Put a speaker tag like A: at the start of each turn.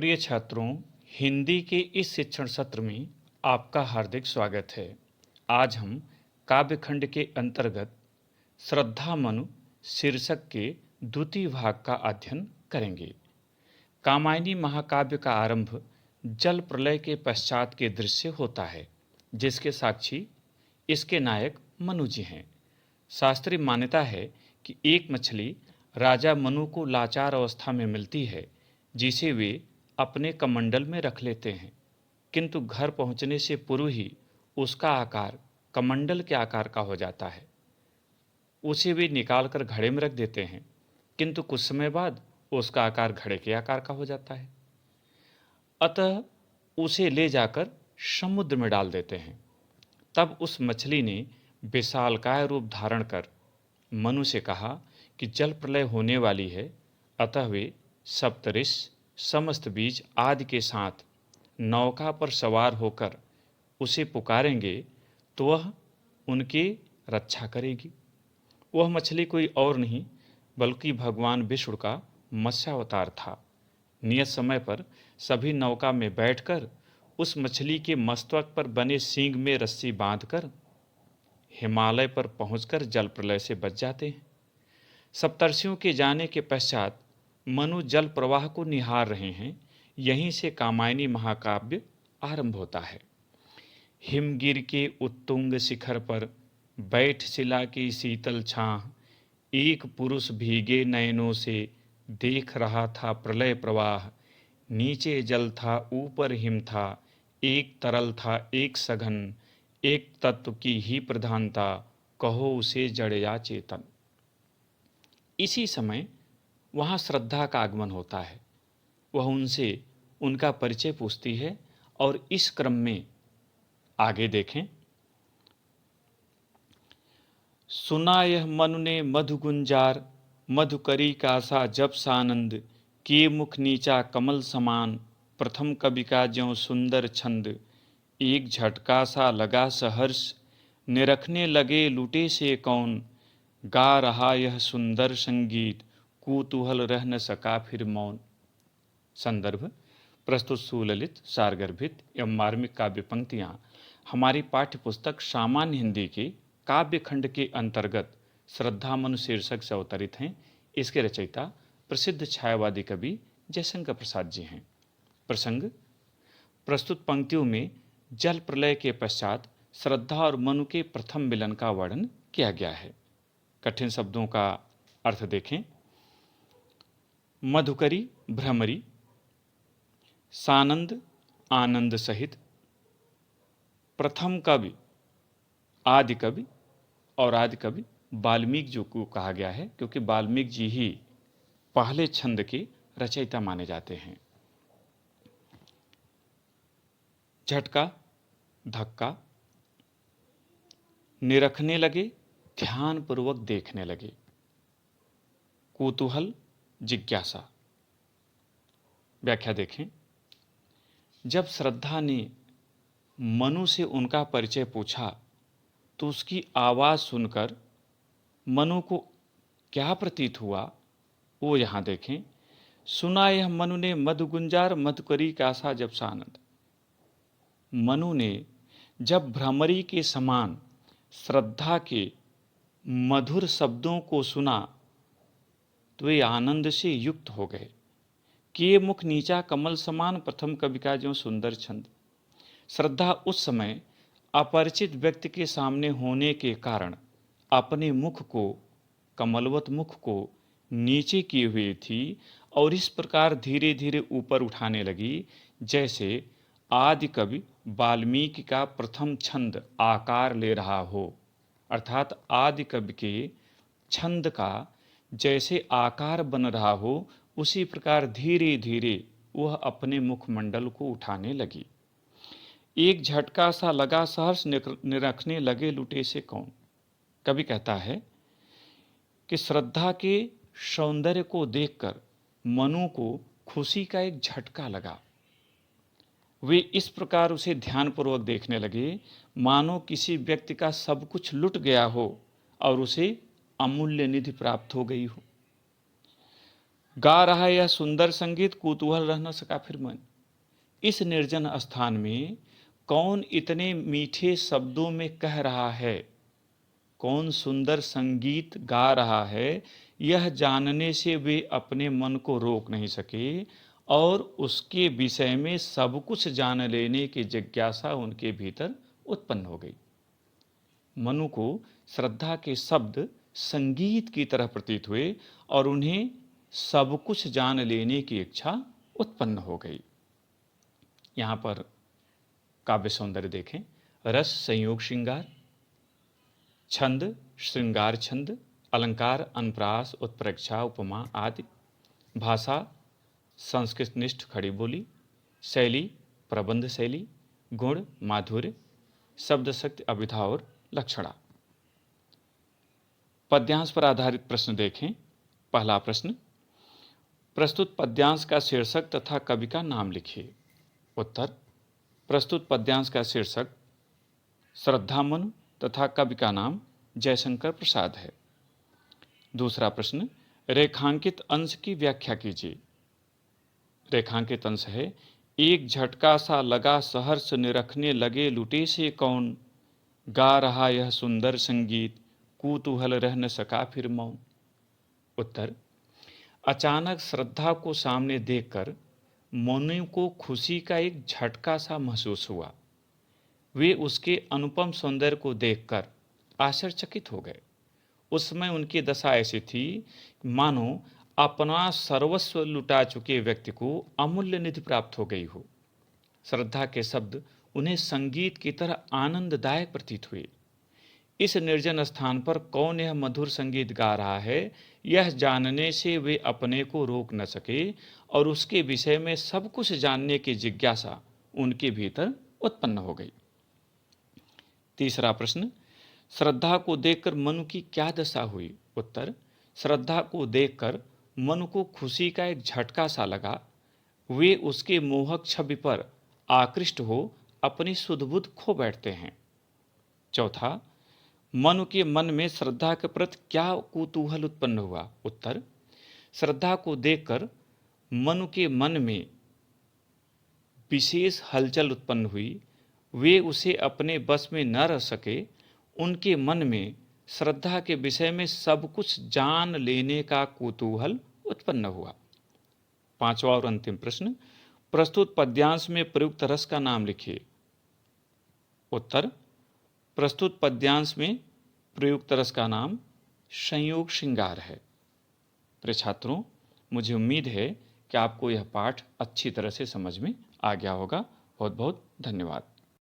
A: प्रिय छात्रों, हिंदी के इस शिक्षण सत्र में आपका हार्दिक स्वागत है। आज हम काव्यखंड के अंतर्गत श्रद्धा मनु शीर्षक के द्वितीय भाग का अध्ययन करेंगे। कामायनी महाकाव्य का आरंभ जल प्रलय के पश्चात के दृश्य होता है, जिसके साक्षी इसके नायक मनु जी हैं। शास्त्रीय मान्यता है कि एक मछली राजा मनु को लाचार अवस्था में मिलती है, जिसे वे अपने कमंडल में रख लेते हैं, किंतु घर पहुंचने से पूर्व ही उसका आकार कमंडल के आकार का हो जाता है। उसे वे निकालकर घड़े में रख देते हैं, किंतु कुछ समय बाद उसका आकार घड़े के आकार का हो जाता है। अतः उसे ले जाकर समुद्र में डाल देते हैं। तब उस मछली ने विशालकाय रूप धारण कर मनु से कहा कि जल प्रलय होने वाली है, अतः वे सप्तऋष, समस्त बीज आदि के साथ नौका पर सवार होकर उसे पुकारेंगे तो वह उनकी रक्षा करेगी। वह मछली कोई और नहीं बल्कि भगवान विष्णु का मत्स्यावतार था। नियत समय पर सभी नौका में बैठकर उस मछली के मस्तक पर बने सींग में रस्सी बांधकर हिमालय पर पहुंचकर जल प्रलय से बच जाते हैं। सप्तर्षियों के जाने के पश्चात मनु जल प्रवाह को निहार रहे हैं। यहीं से कामायनी महाकाव्य आरंभ होता है। हिमगिर के उत्तुंग शिखर पर बैठ शिला की शीतल छाह, एक पुरुष भीगे नयनों से देख रहा था प्रलय प्रवाह। नीचे जल था, ऊपर हिम था, एक तरल था एक सघन, एक तत्व की ही प्रधानता, कहो उसे जड़ या चेतन। इसी समय वहाँ श्रद्धा का आगमन होता है। वह उनसे उनका परिचय पूछती है और इस क्रम में आगे देखें। सुना यह मनु ने मधु गुंजार, मधुकरी का सा जब सानंद, किए मुख नीचा कमल समान, प्रथम कवि का ज्यों सुंदर छंद, एक झटका सा लगा सहर्ष, निरखने लगे लुटे से कौन, गा रहा यह सुंदर संगीत, कुतूहल रह न सका फिर मौन। संदर्भ प्रस्तुत सुललित, सारगर्भित एवं मार्मिक काव्य पंक्तियाँ हमारी पाठ्य पुस्तक सामान्य हिंदी के काव्यखंड के अंतर्गत श्रद्धा मनु शीर्षक से अवतरित हैं। इसके रचयिता प्रसिद्ध छायावादी कवि जयशंकर प्रसाद जी हैं। प्रसंग: प्रस्तुत पंक्तियों में जल प्रलय के पश्चात श्रद्धा और मनु के प्रथम मिलन का वर्णन किया गया है। कठिन शब्दों का अर्थ देखें। मधुकरी भ्रमरी, सानंद आनंद सहित, प्रथम कवि आदि कवि, और आदि कवि वाल्मीकि जी को कहा गया है क्योंकि वाल्मीकि जी ही पहले छंद के रचयिता माने जाते हैं। झटका, धक्का, निरखने लगे, ध्यानपूर्वक देखने लगे, कुतूहल, जिज्ञासा। व्याख्या देखें। जब श्रद्धा ने मनु से उनका परिचय पूछा तो उसकी आवाज़ सुनकर मनु को क्या प्रतीत हुआ वो यहाँ देखें। सुना यह मनु ने मधु गुंजार, मधुकरी का सा जब सानंद। मनु ने जब भ्रमरी के समान श्रद्धा के मधुर शब्दों को सुना तो वे आनंद से युक्त हो गए। किए मुख नीचा कमल समान, प्रथम कवि का ज्यों सुंदर छंद। श्रद्धा उस समय अपरिचित व्यक्ति के सामने होने के कारण अपने मुख को, कमलवत मुख को नीचे किए हुए थी और इस प्रकार धीरे धीरे ऊपर उठाने लगी जैसे आदि कवि वाल्मीकि का प्रथम छंद आकार ले रहा हो। अर्थात आदि कवि के छंद का जैसे आकार बन रहा हो उसी प्रकार धीरे धीरे वह अपने मुखमंडल को उठाने लगी। एक झटका सा लगा सहर्ष, निरखने लगे लुटे से कौन। कवि कहता है कि श्रद्धा के सौंदर्य को देखकर मनु को खुशी का एक झटका लगा। वे इस प्रकार उसे ध्यानपूर्वक देखने लगे मानो किसी व्यक्ति का सब कुछ लुट गया हो और उसे अमूल्य निधि प्राप्त हो गई हो। गा रहा है यह सुंदर संगीत, कुतूहल रह न सका फिर मन। इस निर्जन स्थान में कौन इतने मीठे शब्दों में कह रहा है, कौन सुंदर संगीत गा रहा है, यह जानने से वे अपने मन को रोक नहीं सके और उसके विषय में सब कुछ जान लेने की जिज्ञासा उनके भीतर उत्पन्न हो गई। मनु को श्रद्धा के शब्द संगीत की तरह प्रतीत हुए और उन्हें सब कुछ जान लेने की इच्छा उत्पन्न हो गई। यहाँ पर काव्य सौंदर्य देखें। रस संयोग श्रृंगार, छंद श्रृंगार छंद, अलंकार अनुप्रास उत्प्रेक्षा उपमा आदि, भाषा संस्कृत निष्ठ खड़ी बोली, शैली प्रबंध शैली, गुण माधुर्य, शब्द शक्ति अभिधा और लक्षणा। पद्यांश पर आधारित प्रश्न देखें। पहला प्रश्न, प्रस्तुत पद्यांश का शीर्षक तथा कवि का नाम लिखिए। उत्तर, प्रस्तुत पद्यांश का शीर्षक श्रद्धामनु तथा कवि का नाम जयशंकर प्रसाद है। दूसरा प्रश्न, रेखांकित अंश की व्याख्या कीजिए। रेखांकित अंश है, एक झटका सा लगा सहर्ष निरखने लगे लुटे से कौन, गा रहा यह सुंदर संगीत, कुतूहल रह न सका फिर मौन। उत्तर, अचानक श्रद्धा को सामने देखकर मनु को खुशी का एक झटका सा महसूस हुआ। वे उसके अनुपम सौंदर्य को देखकर आश्चर्यचकित हो गए। उस समय उनकी दशा ऐसी थी मानो अपना सर्वस्व लुटा चुके व्यक्ति को अमूल्य निधि प्राप्त हो गई हो। श्रद्धा के शब्द उन्हें संगीत की तरह आनंददायक प्रतीत हुए। इस निर्जन स्थान पर कौन यह मधुर संगीत गा रहा है, यह जानने से वे अपने को रोक न सके और उसके विषय में सब कुछ जानने की जिज्ञासा उनके भीतर उत्पन्न हो गई। तीसरा प्रश्न, श्रद्धा को देखकर मनु की क्या दशा हुई। उत्तर, श्रद्धा को देखकर मनु को खुशी का एक झटका सा लगा। वे उसके मोहक छवि पर आकृष्ट हो अपनी सुध-बुध खो बैठते हैं। चौथा, मनु के मन में श्रद्धा के प्रति क्या कुतूहल उत्पन्न हुआ। उत्तर, श्रद्धा को देखकर मनु के मन में विशेष हलचल उत्पन्न हुई। वे उसे अपने बस में न रह सके। उनके मन में श्रद्धा के विषय में सब कुछ जान लेने का कुतूहल उत्पन्न हुआ। पांचवा और अंतिम प्रश्न, प्रस्तुत पद्यांश में प्रयुक्त रस का नाम लिखिए। उत्तर, प्रस्तुत पद्यांश में प्रयुक्त रस का नाम संयोग श्रृंगार है। प्रिय छात्रों, मुझे उम्मीद है कि आपको यह पाठ अच्छी तरह से समझ में आ गया होगा। बहुत बहुत धन्यवाद।